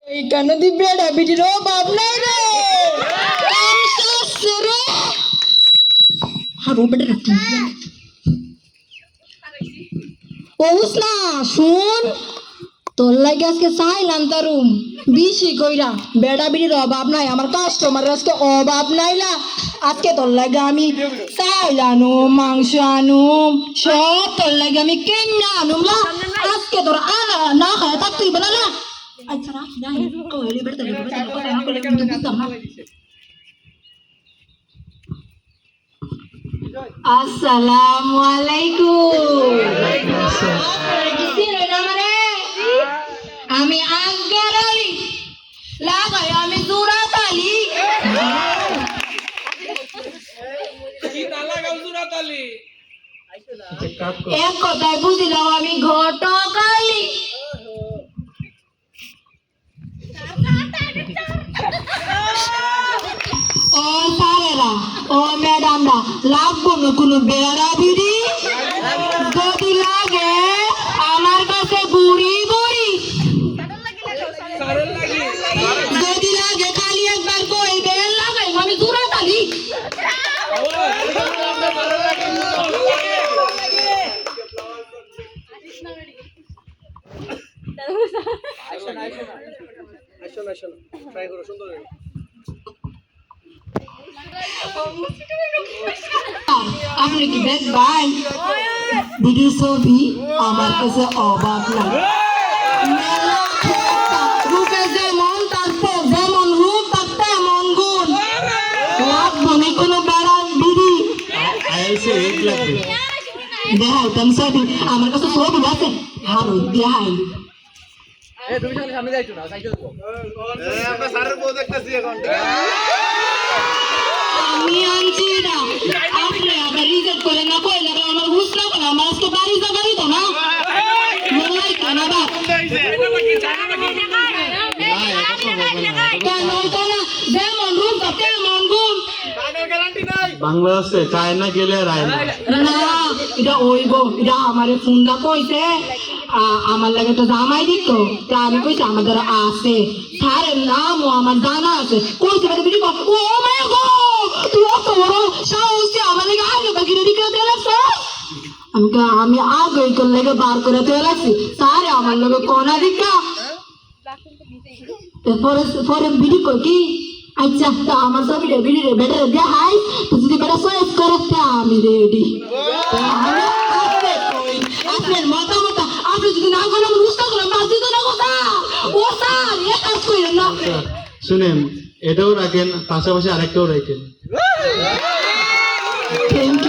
এইখানে দি বেড়া বিটির অভাব নাই রে কাম শেষ রে হারো বেটা ওস না শুন তোর লাগে আজকে চাইলাম তারুম বেশি কইরা বেড়া বিড়ির অভাব নাই আমার কাস্টমার আজকে অভাব নাইলা আজকে তোর লাগে আমি চাইল আনুম মাংস আনুম সব তোর লাগে আমি কেনা আনুম লা আজকে তোর আনা না খায় থাকতেই বলা না আচ্ছা রাখ যাই কইলি বেড়া আসসালামু আলাইকুম আমি আসগর আলী লাগাই আমি জুরাত আলী এক কথায় বুঝিলাম আমি ঘটক আলী ও স্যারেরা ও ম্যাডামরা লাগবো না কোনো বেড়া বিড়ি যদি লাগে আমার কাছে বুড়ি বুড়ি যদি লাগে খালি একবার কইবেন লাগাই আমি জুরাত আলী আপনি কি দেখবেন ভিডিও ছবি আমার কাছে অভাব নাই রূপে যেমন তারপর যেমন রূপ তার তেমন গুণ লাগবো না কোনো বেড়ার বিড়ি দেখাইতাম ছবি আমার কাছে ছবি আছে হারো দেখাই আমি আনছি না আপনি আবার রিজেক্ট করে না কইলে আমার হুশ না করে আমার আজকে বাড়ি যাবারই তো না মনে কেন বা কেন না যেমন রূপ তেমন গুণ বাংলাদেশে চায়না গেলে আর আয় না না এটা ওইব এটা আমারে ফোনটা কইছে আমার লাগে তো জামাই দিত তা আমি কইছি আমাদের আছে স্যারের নামও আমার জানা আছে কইছে বেটা বিটি ও মাই গো তুই অত বড় সাহসী আমার লাগে আগে বাকি রেডি করে দিয়ে লাগছ আমি আগে তোর লাগে বার করে দিয়ে লাগছি স্যারে আমার লাগে কোনা দিকা পরে পরে বিটি কই কি আচ্ছা তা আমার ছবিটা বিটি রে বেটা দে হাই তুই যদি বেটা সয়েস করতে আমি রেডি আপনার মতামত আপনি যদি না করেন বুঝতে পারলাম না দিত না কথা ও স্যার এ কাজ করেন না শুনেন এটাও রাখেন পাশাপাশি আরেকটাও রাখেন থ্যাংক